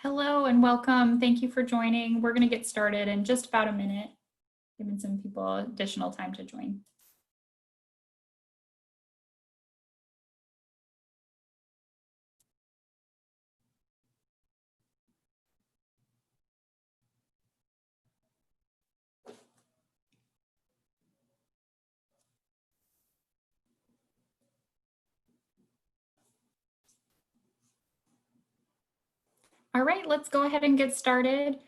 Hello and welcome. Thank you for joining. We're going to get started in just about a minute, giving some people additional time to join. All right, let's go ahead and get started.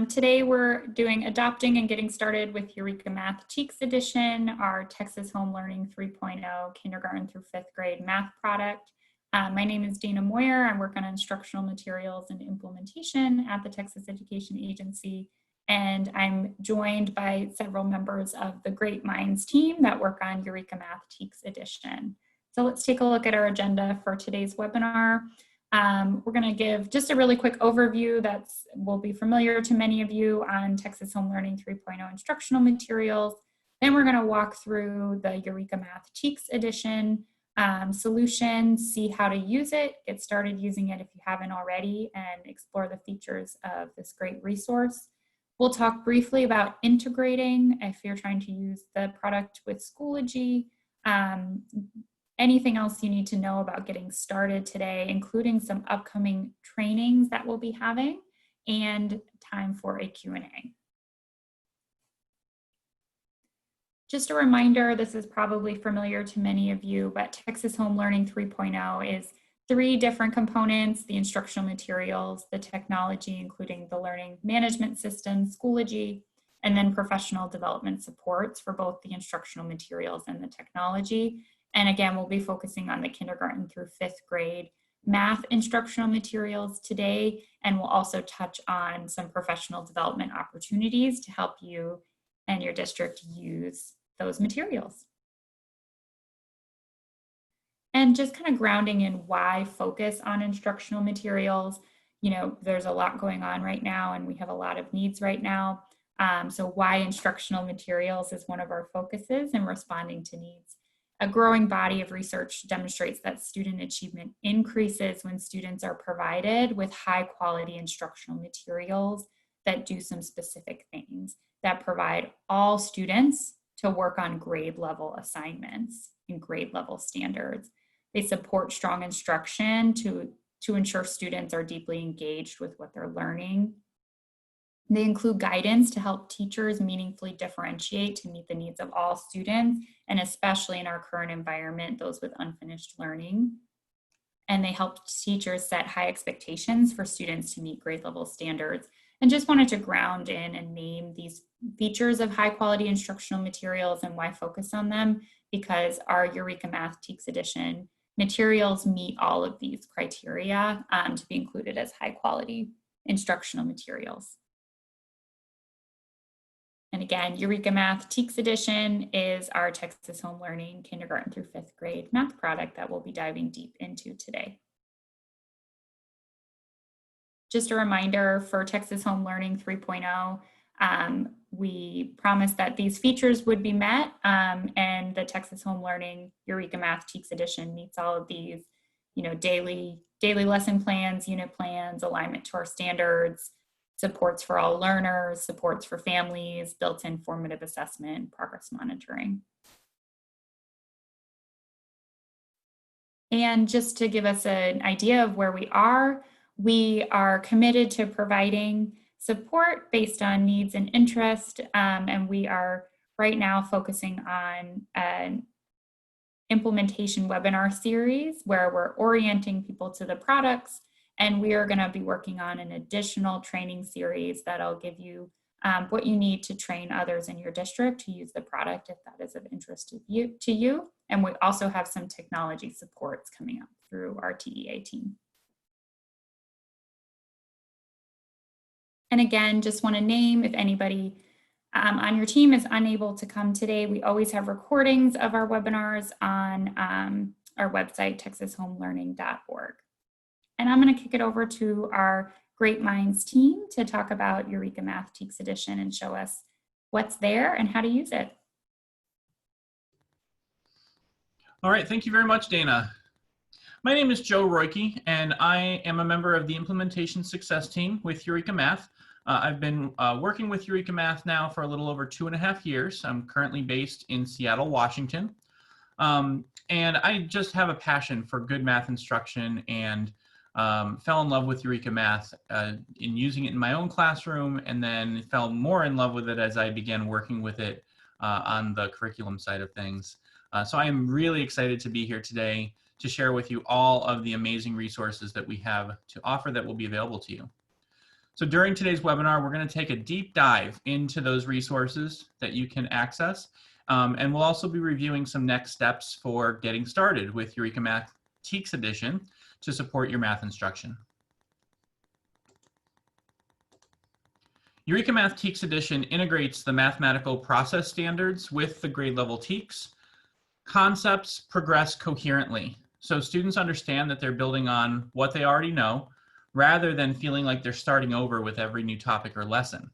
Today we're doing adopting and getting started with Eureka Math TEKS edition, our Texas Home Learning 3.0 kindergarten through 5th grade math product. My name is Dana Moyer. I work on instructional materials and implementation at the Texas Education Agency, and I'm joined by several members of the Great Minds team that work on Eureka Math TEKS edition. So let's take a look at our agenda for today's webinar. We're going to give just a really quick overview that will be familiar to many of you on Texas Home Learning 3.0 instructional materials. Then we're going to walk through the Eureka Math TEKS edition solution, see how to use it, get started using it if you haven't already, and explore the features of this great resource. We'll talk briefly about integrating if you're trying to use the product with Schoology. Anything else you need to know about getting started today, including some upcoming trainings that we'll be having, and time for a Q&A. Just a reminder, this is probably familiar to many of you, but Texas Home Learning 3.0 is 3 different components: the instructional materials, the technology, including the learning management system, Schoology, and then professional development supports for both the instructional materials and the technology. And again, we'll be focusing on the kindergarten through 5th grade math instructional materials today, and we'll also touch on some professional development opportunities to help you and your district use those materials. And just kind of grounding in why focus on instructional materials. You know, there's a lot going on right now, and we have a lot of needs right now. So why instructional materials is one of our focuses in responding to needs. A growing body of research demonstrates that student achievement increases when students are provided with high quality instructional materials that do some specific things, that provide all students to work on grade level assignments and grade level standards. They support strong instruction to ensure students are deeply engaged with what they're learning. They include guidance to help teachers meaningfully differentiate to meet the needs of all students, and especially in our current environment, those with unfinished learning. And they help teachers set high expectations for students to meet grade level standards. And just wanted to ground in and name these features of high quality instructional materials and why focus on them, because our Eureka Math TEKS edition materials meet all of these criteria to be included as high quality instructional materials. And again, Eureka Math TEKS edition is our Texas Home Learning kindergarten through 5th grade math product that we'll be diving deep into today. Just a reminder, for Texas Home Learning 3.0, we promised that these features would be met, and the Texas Home Learning Eureka Math TEKS edition meets all of these, you know, daily lesson plans, unit plans, alignment to our standards, supports for all learners, supports for families, built-in formative assessment, progress monitoring. And just to give us an idea of where we are committed to providing support based on needs and interest, and we are right now focusing on an implementation webinar series where we're orienting people to the products. And we are going to be working on an additional training series that'll give you what you need to train others in your district to use the product if that is of interest to you. And we also have some technology supports coming up through our TEA team. And again, just want to name, if anybody on your team is unable to come today, we always have recordings of our webinars on our website, texasHomeLearning.org. And I'm going to kick it over to our Great Minds team to talk about Eureka Math TEKS edition and show us what's there and how to use it. All right, thank you very much, Dana. My name is Joe Royke, and I am a member of the Implementation Success Team with Eureka Math. I've been working with Eureka Math now for a little over 2.5 years. I'm currently based in Seattle, Washington. And I just have a passion for good math instruction and fell in love with Eureka Math in using it in my own classroom, and then fell more in love with it as I began working with it on the curriculum side of things. So I am really excited to be here today to share with you all of the amazing resources that we have to offer that will be available to you. So during today's webinar, we're going to take a deep dive into those resources that you can access. And we'll also be reviewing some next steps for getting started with Eureka Math TEKS edition to support your math instruction. Eureka Math TEKS edition integrates the mathematical process standards with the grade level TEKS. Concepts progress coherently, so students understand that they're building on what they already know, rather than feeling like they're starting over with every new topic or lesson.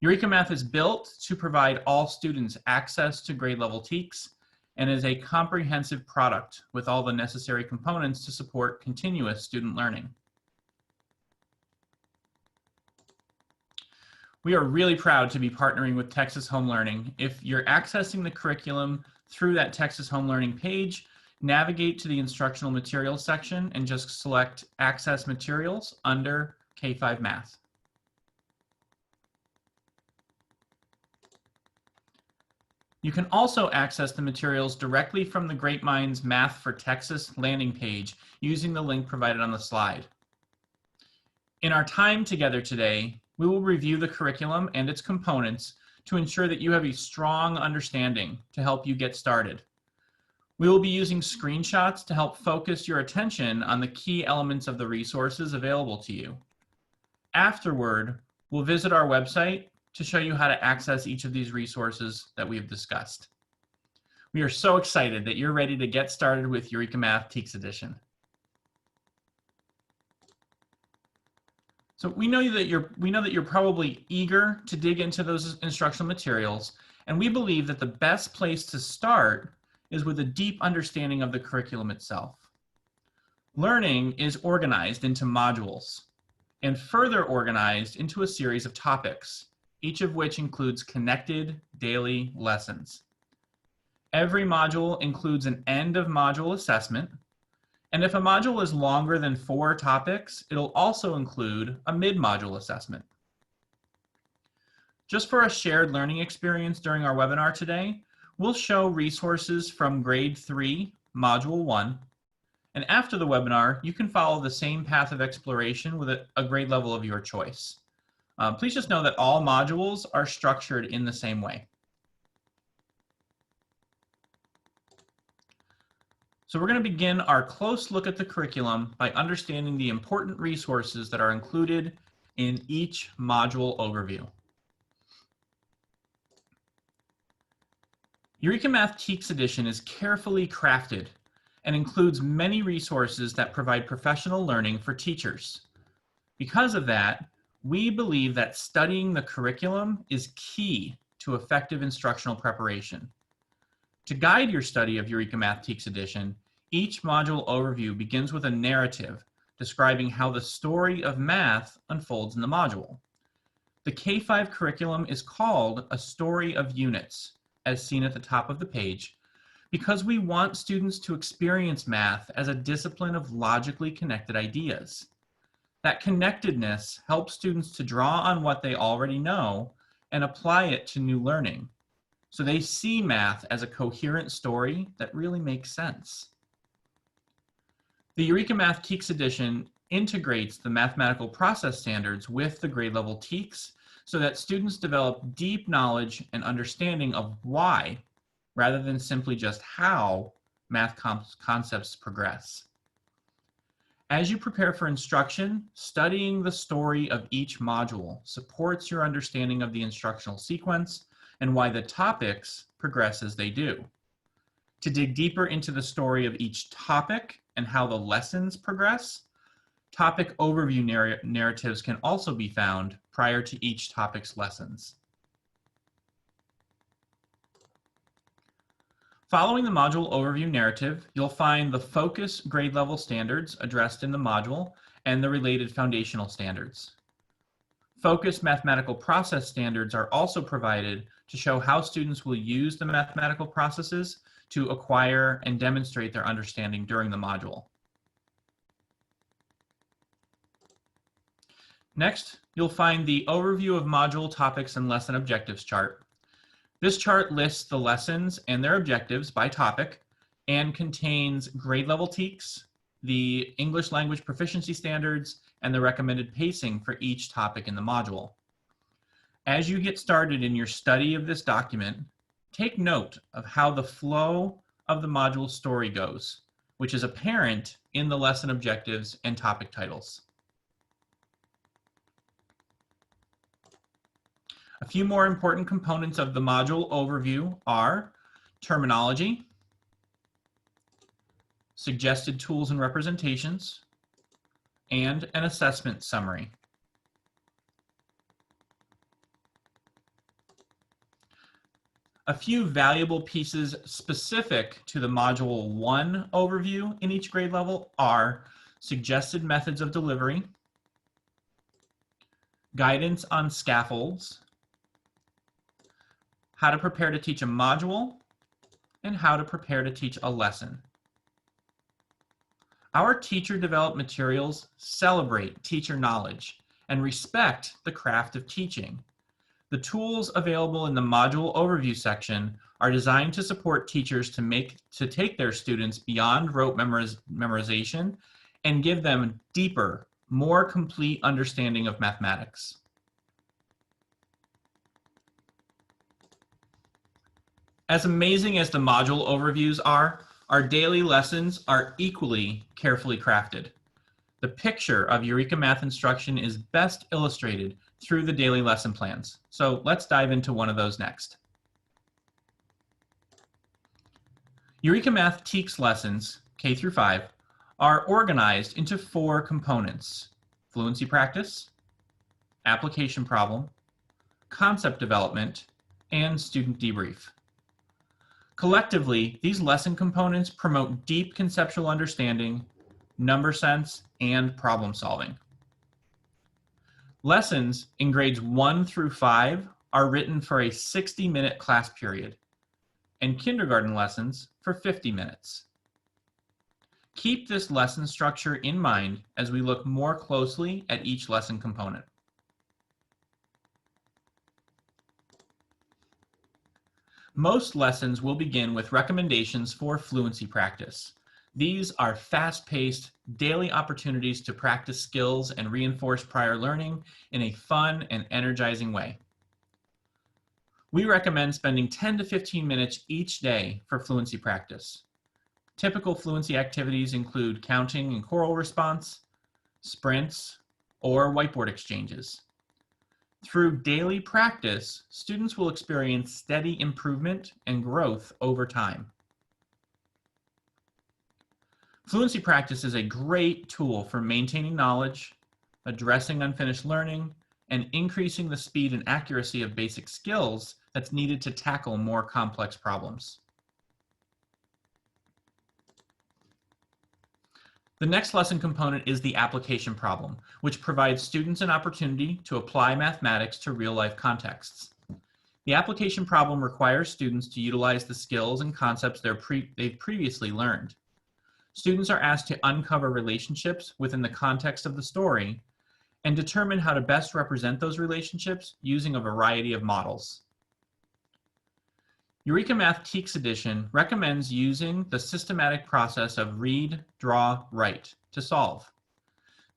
Eureka Math is built to provide all students access to grade level TEKS and is a comprehensive product with all the necessary components to support continuous student learning. We are really proud to be partnering with Texas Home Learning. If you're accessing the curriculum through that Texas Home Learning page, navigate to the instructional materials section and just select Access Materials under K-5 Math. You can also access the materials directly from the Great Minds Math for Texas landing page using the link provided on the slide. In our time together today, we will review the curriculum and its components to ensure that you have a strong understanding to help you get started. We will be using screenshots to help focus your attention on the key elements of the resources available to you. Afterward, we'll visit our website to show you how to access each of these resources that we've discussed. We are so excited that you're ready to get started with Eureka Math TEKS edition. So we know that you're probably eager to dig into those instructional materials, and we believe that the best place to start is with a deep understanding of the curriculum itself. Learning is organized into modules and further organized into a series of topics, each of which includes connected daily lessons. Every module includes an end of module assessment. And if a module is longer than 4 topics, it'll also include a mid-module assessment. Just for a shared learning experience during our webinar today, we'll show resources from grade 3, module 1. And after the webinar, you can follow the same path of exploration with a grade level of your choice. Please just know that all modules are structured in the same way. So we're going to begin our close look at the curriculum by understanding the important resources that are included in each module overview. Eureka Math TEKS edition is carefully crafted and includes many resources that provide professional learning for teachers. Because of that, we believe that studying the curriculum is key to effective instructional preparation. To guide your study of Eureka Math TEKS edition, each module overview begins with a narrative describing how the story of math unfolds in the module. The K-5 curriculum is called a story of units, as seen at the top of the page, because we want students to experience math as a discipline of logically connected ideas. That connectedness helps students to draw on what they already know and apply it to new learning. So they see math as a coherent story that really makes sense. The Eureka Math TEKS edition integrates the mathematical process standards with the grade level TEKS so that students develop deep knowledge and understanding of why, rather than simply just how, math concepts progress. As you prepare for instruction, studying the story of each module supports your understanding of the instructional sequence and why the topics progress as they do. To dig deeper into the story of each topic and how the lessons progress, topic overview narratives can also be found prior to each topic's lessons. Following the module overview narrative, you'll find the focus grade level standards addressed in the module and the related foundational standards. Focus mathematical process standards are also provided to show how students will use the mathematical processes to acquire and demonstrate their understanding during the module. Next, you'll find the overview of module topics and lesson objectives chart. This chart lists the lessons and their objectives by topic and contains grade level TEKS, the English language proficiency standards, and the recommended pacing for each topic in the module. As you get started in your study of this document, take note of how the flow of the module story goes, which is apparent in the lesson objectives and topic titles. A few more important components of the module overview are terminology, suggested tools and representations, and an assessment summary. A few valuable pieces specific to the Module 1 overview in each grade level are suggested methods of delivery, guidance on scaffolds, how to prepare to teach a module, and how to prepare to teach a lesson. Our teacher-developed materials celebrate teacher knowledge and respect the craft of teaching. The tools available in the module overview section are designed to support teachers to take their students beyond rote memorization and give them deeper, more complete understanding of mathematics. As amazing as the module overviews are, our daily lessons are equally carefully crafted. The picture of Eureka math instruction is best illustrated through the daily lesson plans. So let's dive into one of those next. Eureka Math TEKS lessons, K through 5, are organized into 4 components: Fluency Practice, Application Problem, Concept Development, and Student Debrief. Collectively, these lesson components promote deep conceptual understanding, number sense, and problem solving. Lessons in grades 1 through 5 are written for a 60-minute class period, and kindergarten lessons for 50 minutes. Keep this lesson structure in mind as we look more closely at each lesson component. Most lessons will begin with recommendations for fluency practice. These are fast-paced, daily opportunities to practice skills and reinforce prior learning in a fun and energizing way. We recommend spending 10 to 15 minutes each day for fluency practice. Typical fluency activities include counting and choral response, sprints, or whiteboard exchanges. Through daily practice, students will experience steady improvement and growth over time. Fluency practice is a great tool for maintaining knowledge, addressing unfinished learning, and increasing the speed and accuracy of basic skills that's needed to tackle more complex problems. The next lesson component is the application problem, which provides students an opportunity to apply mathematics to real-life contexts. The application problem requires students to utilize the skills and concepts they've previously learned. Students are asked to uncover relationships within the context of the story and determine how to best represent those relationships using a variety of models. Eureka Math TEKS Edition recommends using the systematic process of read, draw, write to solve.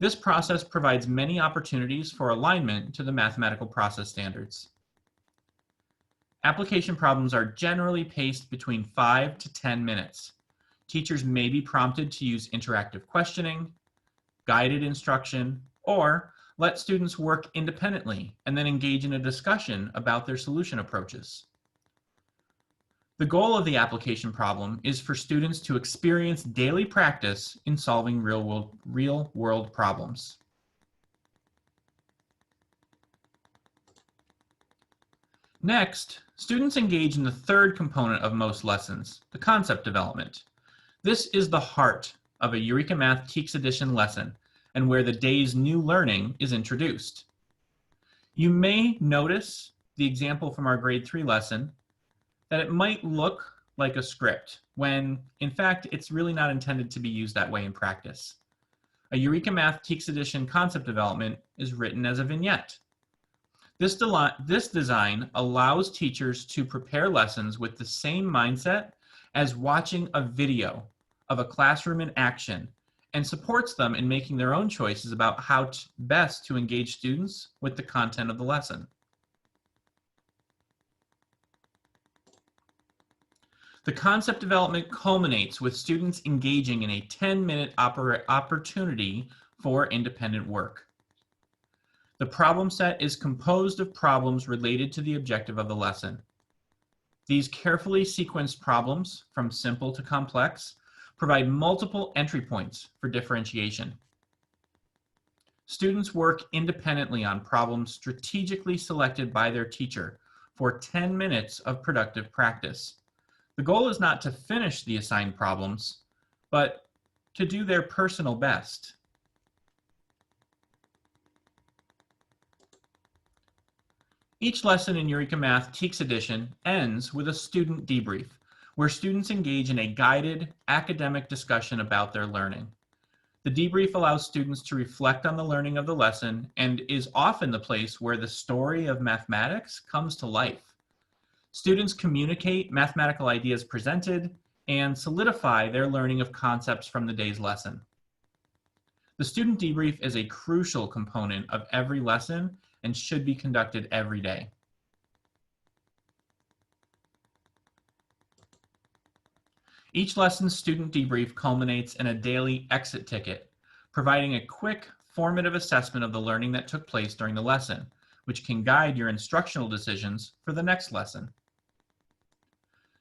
This process provides many opportunities for alignment to the mathematical process standards. Application problems are generally paced between 5 to 10 minutes. Teachers may be prompted to use interactive questioning, guided instruction, or let students work independently and then engage in a discussion about their solution approaches. The goal of the application problem is for students to experience daily practice in solving real-world problems. Next, students engage in the third component of most lessons, the concept development. This is the heart of a Eureka Math TEKS Edition lesson and where the day's new learning is introduced. You may notice the example from our grade 3 lesson that it might look like a script when in fact it's really not intended to be used that way in practice. A Eureka Math TEKS Edition concept development is written as a vignette. This design allows teachers to prepare lessons with the same mindset as watching a video of a classroom in action and supports them in making their own choices about how best to engage students with the content of the lesson. The concept development culminates with students engaging in a 10-minute opportunity for independent work. The problem set is composed of problems related to the objective of the lesson. These carefully sequenced problems, from simple to complex, provide multiple entry points for differentiation. Students work independently on problems strategically selected by their teacher for 10 minutes of productive practice. The goal is not to finish the assigned problems, but to do their personal best. Each lesson in Eureka Math TEKS Edition ends with a student debrief, where students engage in a guided academic discussion about their learning. The debrief allows students to reflect on the learning of the lesson and is often the place where the story of mathematics comes to life. Students communicate mathematical ideas presented and solidify their learning of concepts from the day's lesson. The student debrief is a crucial component of every lesson and should be conducted every day. Each lesson's student debrief culminates in a daily exit ticket, providing a quick, formative assessment of the learning that took place during the lesson, which can guide your instructional decisions for the next lesson.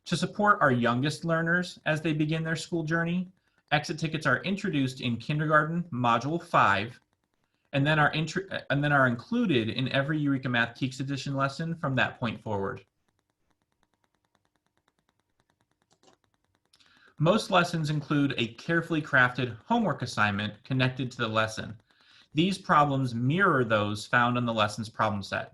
To support our youngest learners as they begin their school journey, exit tickets are introduced in kindergarten module 5 and then are included in every Eureka Math TEKS Edition lesson from that point forward. Most lessons include a carefully crafted homework assignment connected to the lesson. These problems mirror those found on the lesson's problem set.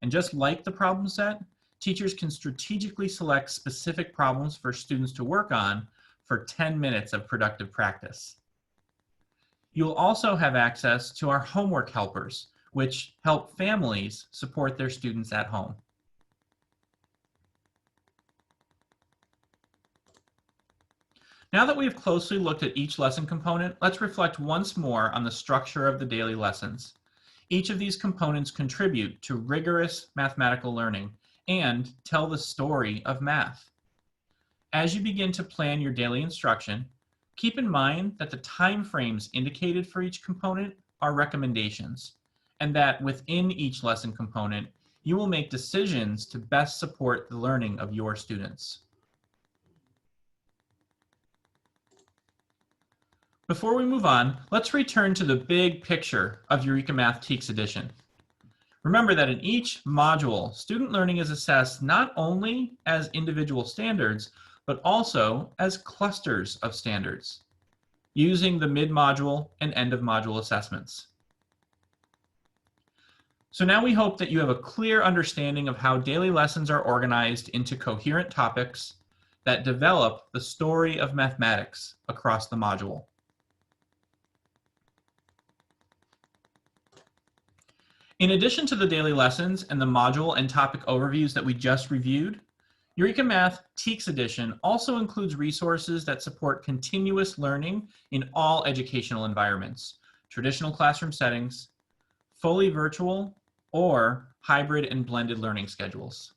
And just like the problem set, teachers can strategically select specific problems for students to work on for 10 minutes of productive practice. You'll also have access to our homework helpers, which help families support their students at home. Now that we have closely looked at each lesson component, let's reflect once more on the structure of the daily lessons. Each of these components contribute to rigorous mathematical learning and tell the story of math. As you begin to plan your daily instruction, keep in mind that the time frames indicated for each component are recommendations, and that within each lesson component, you will make decisions to best support the learning of your students. Before we move on, let's return to the big picture of Eureka Math TEKS Edition. Remember that in each module, student learning is assessed not only as individual standards, but also as clusters of standards, using the mid-module and end-of-module assessments. So now we hope that you have a clear understanding of how daily lessons are organized into coherent topics that develop the story of mathematics across the module. In addition to the daily lessons and the module and topic overviews that we just reviewed, Eureka Math TEKS Edition also includes resources that support continuous learning in all educational environments, traditional classroom settings, fully virtual, or hybrid and blended learning schedules.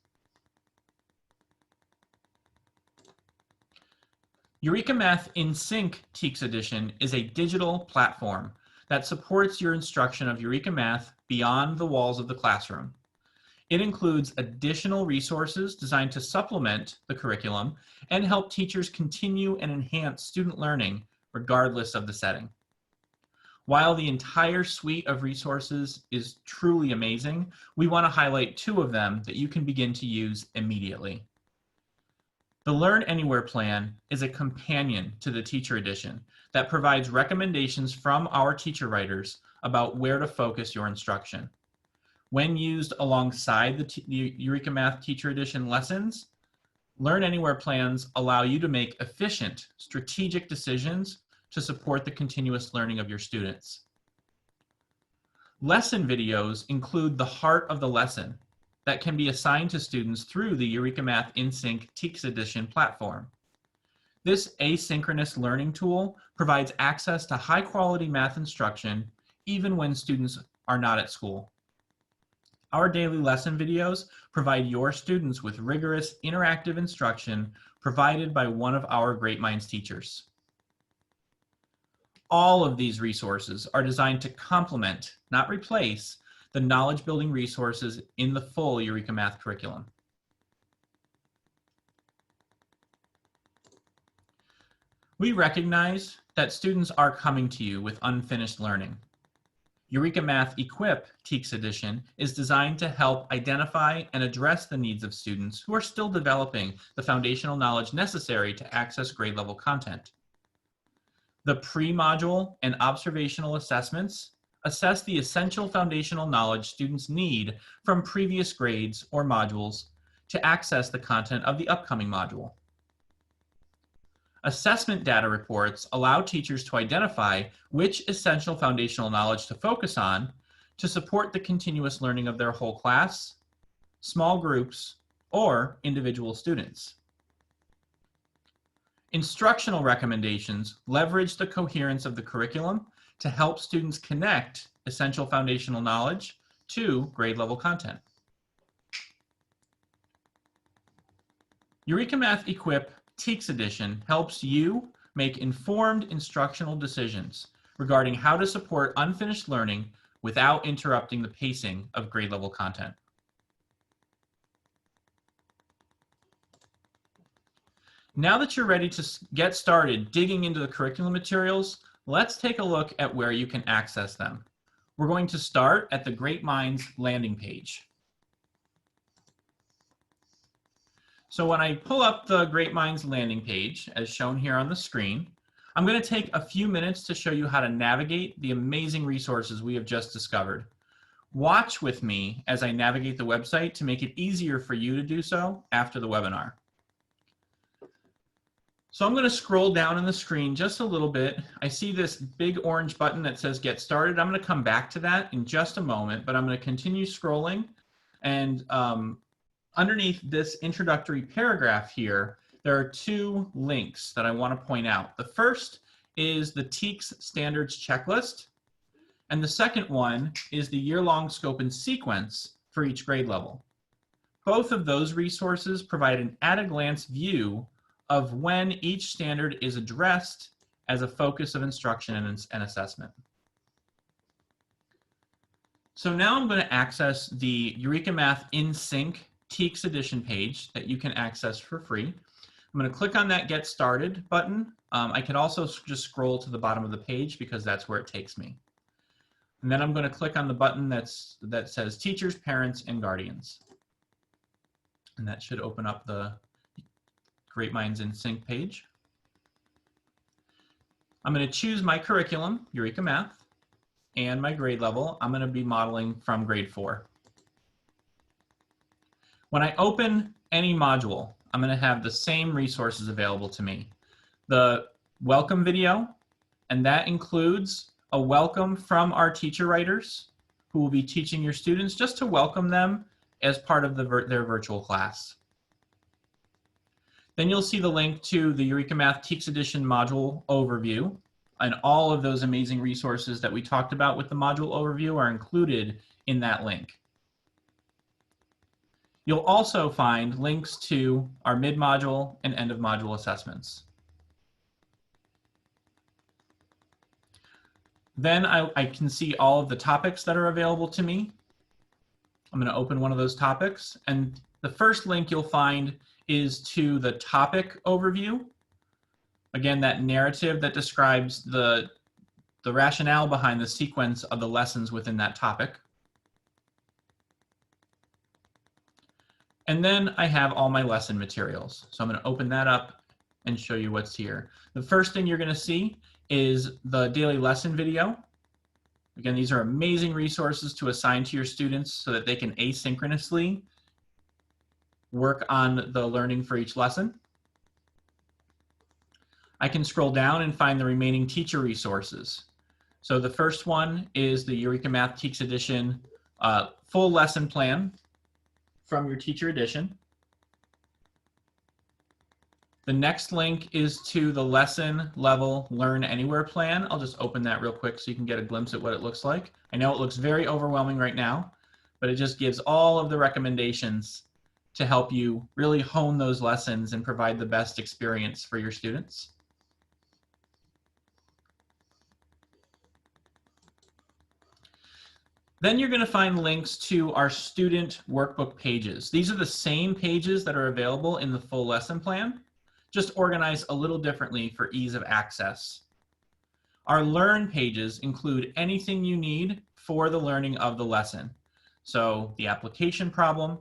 Eureka Math in Sync TEKS Edition is a digital platform that supports your instruction of Eureka Math beyond the walls of the classroom. It includes additional resources designed to supplement the curriculum and help teachers continue and enhance student learning regardless of the setting. While the entire suite of resources is truly amazing, we want to highlight 2 of them that you can begin to use immediately. The Learn Anywhere plan is a companion to the Teacher Edition that provides recommendations from our teacher writers about where to focus your instruction. When used alongside the Eureka Math Teacher Edition lessons, Learn Anywhere plans allow you to make efficient, strategic decisions to support the continuous learning of your students. Lesson videos include the heart of the lesson that can be assigned to students through the Eureka Math InSync TEKS Edition platform. This asynchronous learning tool provides access to high-quality math instruction even when students are not at school. Our daily lesson videos provide your students with rigorous interactive instruction provided by one of our Great Minds teachers. All of these resources are designed to complement, not replace, the knowledge building resources in the full Eureka Math curriculum. We recognize that students are coming to you with unfinished learning. Eureka Math Equip TEKS Edition is designed to help identify and address the needs of students who are still developing the foundational knowledge necessary to access grade level content. The pre-module and observational assessments assess the essential foundational knowledge students need from previous grades or modules to access the content of the upcoming module. Assessment data reports allow teachers to identify which essential foundational knowledge to focus on to support the continuous learning of their whole class, small groups, or individual students. Instructional recommendations leverage the coherence of the curriculum to help students connect essential foundational knowledge to grade level content. Eureka Math Equip TEKS Edition helps you make informed instructional decisions regarding how to support unfinished learning without interrupting the pacing of grade level content. Now that you're ready to get started digging into the curriculum materials, let's take a look at where you can access them. We're going to start at the Great Minds landing page. So when I pull up the Great Minds landing page, as shown here on the screen, I'm going to take a few minutes to show you how to navigate the amazing resources we have just discovered. Watch with me as I navigate the website to make it easier for you to do so after the webinar. So I'm going to scroll down on the screen just a little bit. I see this big orange button that says Get Started. I'm going to come back to that in just a moment, but I'm going to continue scrolling. And underneath this introductory paragraph here, there are 2 links that I want to point out. The first is the TEKS Standards Checklist, and the second one is the year-long scope and sequence for each grade level. Both of those resources provide an at-a-glance view of when each standard is addressed as a focus of instruction and assessment. So now I'm going to access the Eureka Math InSync TEKS Edition page that you can access for free. I'm going to click on that Get Started button. I can also just scroll to the bottom of the page because that's where it takes me. And then I'm going to click on the button that says Teachers, Parents, and Guardians. And that should open up the Great Minds InSync page. I'm going to choose my curriculum, Eureka Math, and my grade level. I'm going to be modeling from grade 4. When I open any module, I'm going to have the same resources available to me. The welcome video, and that includes a welcome from our teacher writers who will be teaching your students, just to welcome them as part of their virtual class. Then you'll see the link to the Eureka Math TEKS Edition module overview, and all of those amazing resources that we talked about with the module overview are included in that link. You'll also find links to our mid-module and end-of-module assessments. Then I can see all of the topics that are available to me. I'm going to open one of those topics, and the first link you'll find is to the topic overview. Again, that narrative that describes the the rationale behind the sequence of the lessons within that topic. And then I have all my lesson materials. So I'm going to open that up and show you what's here. The first thing you're going to see is the daily lesson video. Again, these are amazing resources to assign to your students so that they can asynchronously work on the learning for each lesson. I can scroll down and find the remaining teacher resources. So the first one is the Eureka Math TEKS Edition full lesson plan from your teacher edition. The next link is to the lesson level Learn Anywhere plan. I'll just open that real quick so you can get a glimpse at what it looks like. I know it looks very overwhelming right now, but it just gives all of the recommendations to help you really hone those lessons and provide the best experience for your students. Then you're going to find links to our student workbook pages. These are the same pages that are available in the full lesson plan, just organized a little differently for ease of access. Our Learn pages include anything you need for the learning of the lesson. So the application problem,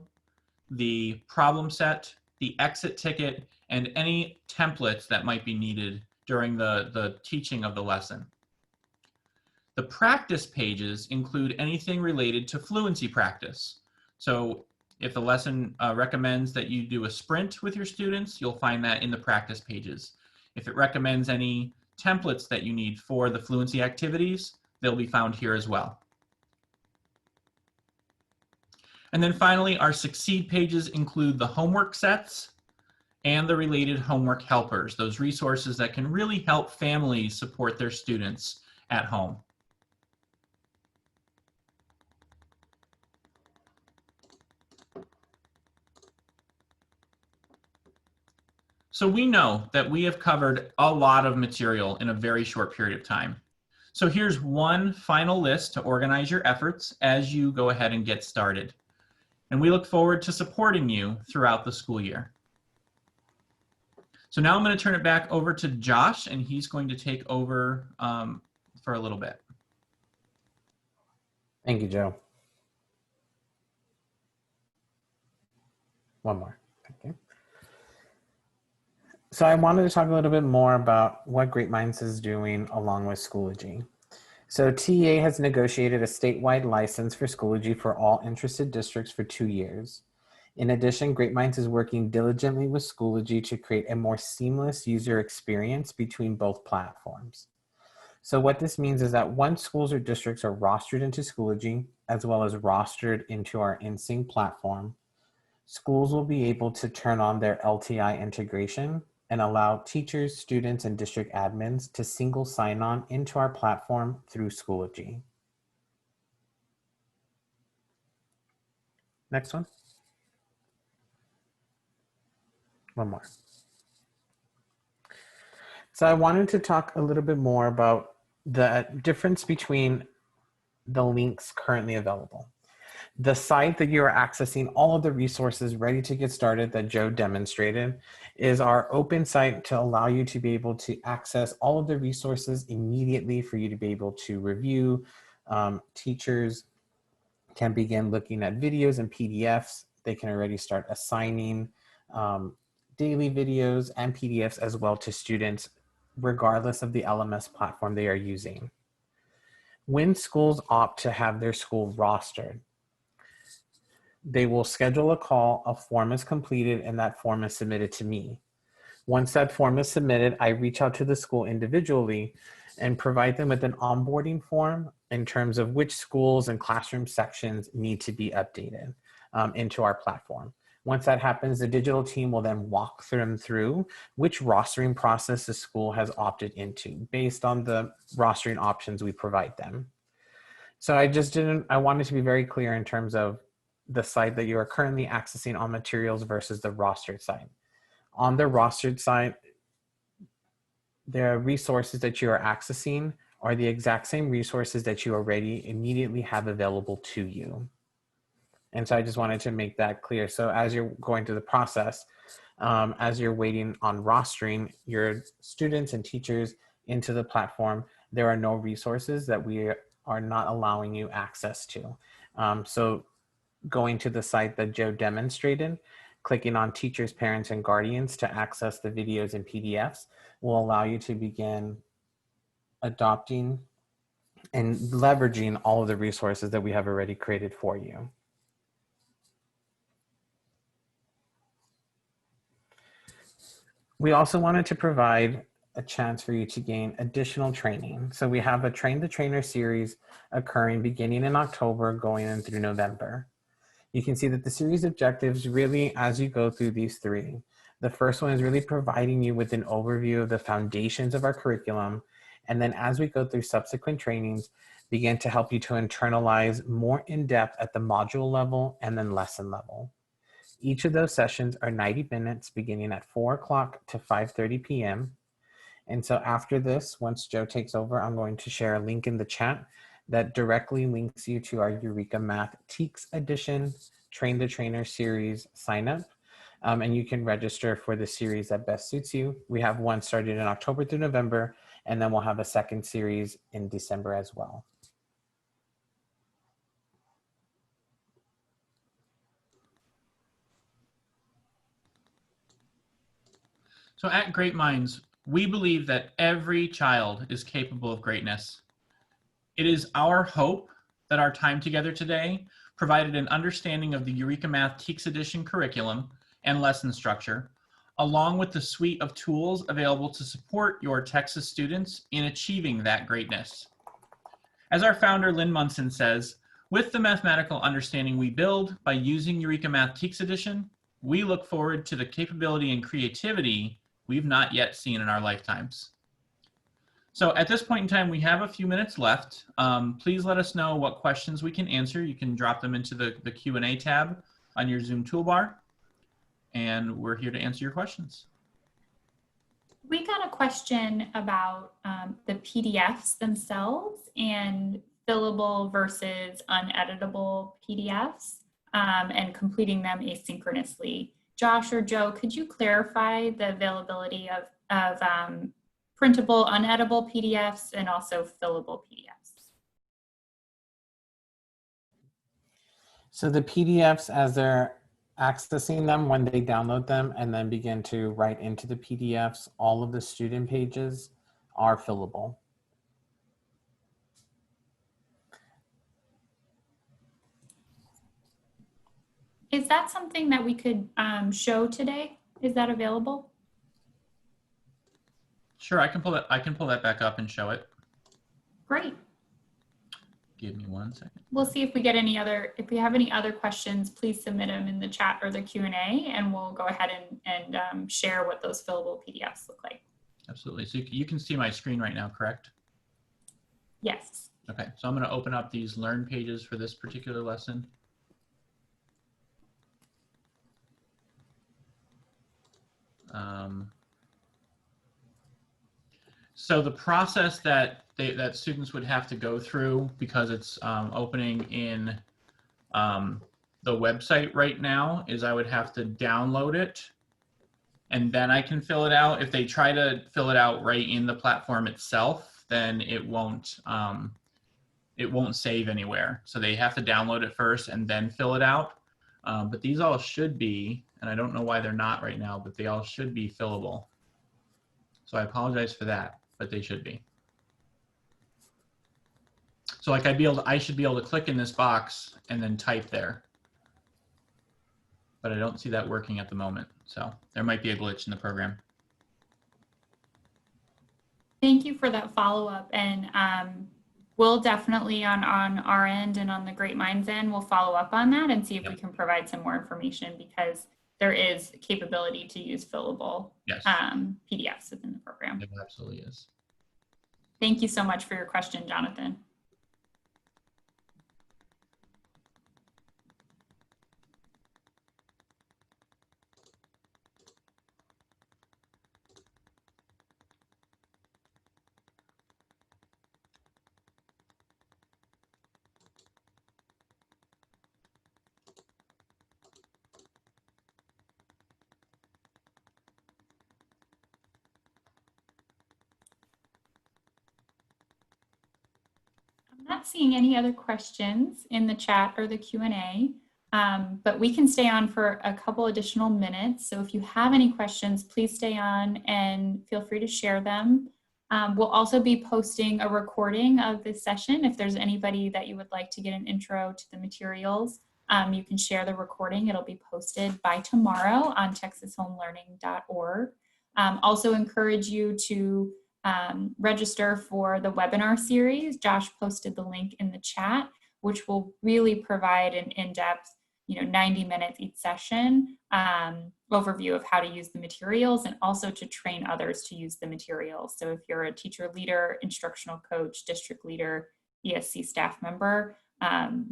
the problem set, the exit ticket, and any templates that might be needed during the teaching of the lesson. The practice pages include anything related to fluency practice. So if the lesson recommends that you do a sprint with your students, you'll find that in the practice pages. If it recommends any templates that you need for the fluency activities, they'll be found here as well. And then finally, our Succeed pages include the homework sets and the related homework helpers, those resources that can really help families support their students at home. So we know that we have covered a lot of material in a very short period of time. So here's one final list to organize your efforts as you go ahead and get started. And we look forward to supporting you throughout the school year. So now I'm going to turn it back over to Josh, and he's going to take over for a little bit. Thank you, Joe. One more. Thank you. So I wanted to talk a little bit more about what Great Minds is doing along with Schoology. So TEA has negotiated a statewide license for Schoology for all interested districts for 2 years. In addition, Great Minds is working diligently with Schoology to create a more seamless user experience between both platforms. So what this means is that once schools or districts are rostered into Schoology, as well as rostered into our InSync platform, schools will be able to turn on their LTI integration and allow teachers, students, and district admins to single sign on into our platform through Schoology. Next one. One more. So I wanted to talk a little bit more about the difference between the links currently available. The site that you are accessing all of the resources ready to get started that Joe demonstrated is our open site to allow you to be able to access all of the resources immediately for you to be able to review. Teachers can begin looking at videos and PDFs. They can already start assigning daily videos and PDFs as well to students, regardless of the LMS platform they are using. When schools opt to have their school rostered, they will schedule a call, a form is completed, and that form is submitted to me. Once that form is submitted, I reach out to the school individually and provide them with an onboarding form in terms of which schools and classroom sections need to be updated into our platform. Once that happens, the digital team will then walk them through which rostering process the school has opted into based on the rostering options we provide them. So I wanted to be very clear in terms of the site that you are currently accessing on materials versus the rostered site. On the rostered site, the resources that you are accessing are the exact same resources that you already immediately have available to you. And so I just wanted to make that clear. So as you're going through the process, as you're waiting on rostering your students and teachers into the platform, there are no resources that we are not allowing you access to. So going to the site that Joe demonstrated, clicking on teachers, parents, and guardians to access the videos and PDFs will allow you to begin adopting and leveraging all of the resources that we have already created for you. We also wanted to provide a chance for you to gain additional training. So we have a Train the Trainer series occurring beginning in October, going in through November. You can see that the series objectives really, as you go through these three, the first one is really providing you with an overview of the foundations of our curriculum. And then as we go through subsequent trainings, begin to help you to internalize more in depth at the module level and then lesson level. Each of those sessions are 90 minutes beginning at 4 o'clock to 5:30 p.m. And so after this, once Joe takes over, I'm going to share a link in the chat that directly links you to our Eureka Math TEKS Edition Train the Trainer series sign up. And you can register for the series that best suits you. We have one started in October through November, and then we'll have a second series in December as well. So at Great Minds, we believe that every child is capable of greatness. It is our hope that our time together today provided an understanding of the Eureka Math TEKS Edition curriculum and lesson structure, along with the suite of tools available to support your Texas students in achieving that greatness. As our founder, Lynn Munson, says, with the mathematical understanding we build by using Eureka Math TEKS Edition, we look forward to the capability and creativity we've not yet seen in our lifetimes. So at this point in time, we have a few minutes left. Please let us know what questions we can answer. You can drop them into the Q&A tab on your Zoom toolbar, and we're here to answer your questions. We got a question about the PDFs themselves and fillable versus uneditable PDFs and completing them asynchronously. Josh or Joe, could you clarify the availability of printable, uneditable PDFs and also fillable PDFs? So the PDFs, as they're accessing them, when they download them and then begin to write into the PDFs, all of the student pages are fillable. Is that something that we could show today? Is that available? Sure, I can pull that back up and show it. Great. Give me 1 second. We'll see if we get any other, if we have any other questions, please submit them in the chat or the Q&A, and we'll go ahead and share what those fillable PDFs look like. Absolutely. So you can see my screen right now, correct? Yes. Okay, so I'm going to open up these Learn pages for this particular lesson. So the process that students would have to go through, because it's opening in the website right now, is I would have to download it and then I can fill it out. If they try to fill it out right in the platform itself, then it won't save anywhere. So they have to download it first and then fill it out. But these all should be, and I don't know why they're not right now, but they all should be fillable. So I apologize for that, but they should be. So like I should be able to click in this box and then type there. But I don't see that working at the moment. So there might be a glitch in the program. Thank you for that follow-up. And we'll definitely on our end and on the Great Minds end, we'll follow up on that and see if we can provide some more information, because there is capability to use fillable PDFs within the program. It absolutely is. Thank you so much for your question, Jonathan. I'm not seeing any other questions in the chat or the Q&A, but we can stay on for a couple additional minutes. So if you have any questions, please stay on and feel free to share them. We'll also be posting a recording of this session. If there's anybody that you would like to get an intro to the materials, you can share the recording. It'll be posted by tomorrow on texasHomeLearning.org. Also encourage you to register for the webinar series. Josh posted the link in the chat, which will really provide an in-depth, 90 minutes each session overview of how to use the materials and also to train others to use the materials. So if you're a teacher leader, instructional coach, district leader, ESC staff member,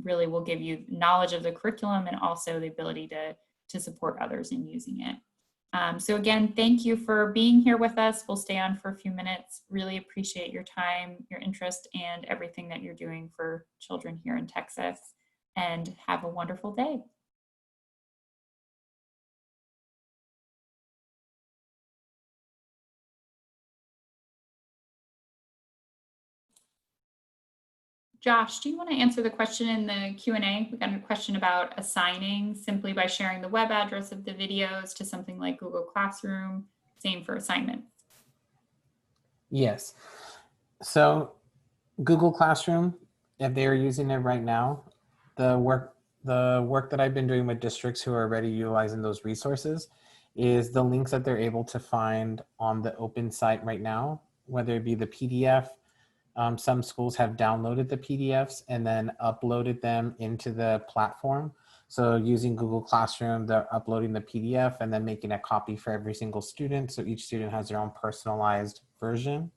really will give you knowledge of the curriculum and also the ability to support others in using it. So again, thank you for being here with us. We'll stay on for a few minutes. Really appreciate your time, your interest, and everything that you're doing for children here in Texas. And have a wonderful day. Josh, do you want to answer the question in the Q&A? We got a question about assigning simply by sharing the web address of the videos to something like Google Classroom. Same for assignments. Yes. So Google Classroom, if they're using it right now, the work that I've been doing with districts who are already utilizing those resources is the links that they're able to find on the open site right now, whether it be the PDF. Some schools have downloaded the PDFs and then uploaded them into the platform. So using Google Classroom, they're uploading the PDF and then making a copy for every single student. So each student has their own personalized version,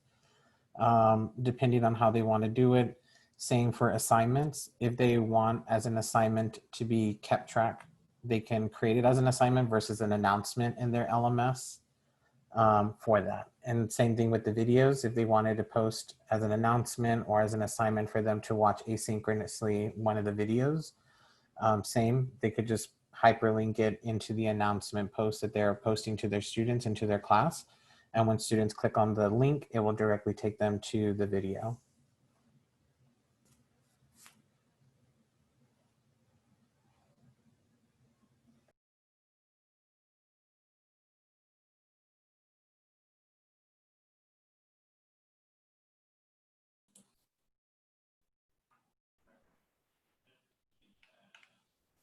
depending on how they want to do it. Same for assignments. If they want as an assignment to be kept track, they can create it as an assignment versus an announcement in their LMS for that. And same thing with the videos. If they wanted to post as an announcement or as an assignment for them to watch asynchronously one of the videos, same, they could just hyperlink it into the announcement post that they're posting to their students and to their class. And when students click on the link, it will directly take them to the video.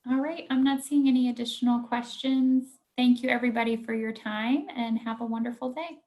All right, I'm not seeing any additional questions. Thank you everybody for your time and have a wonderful day.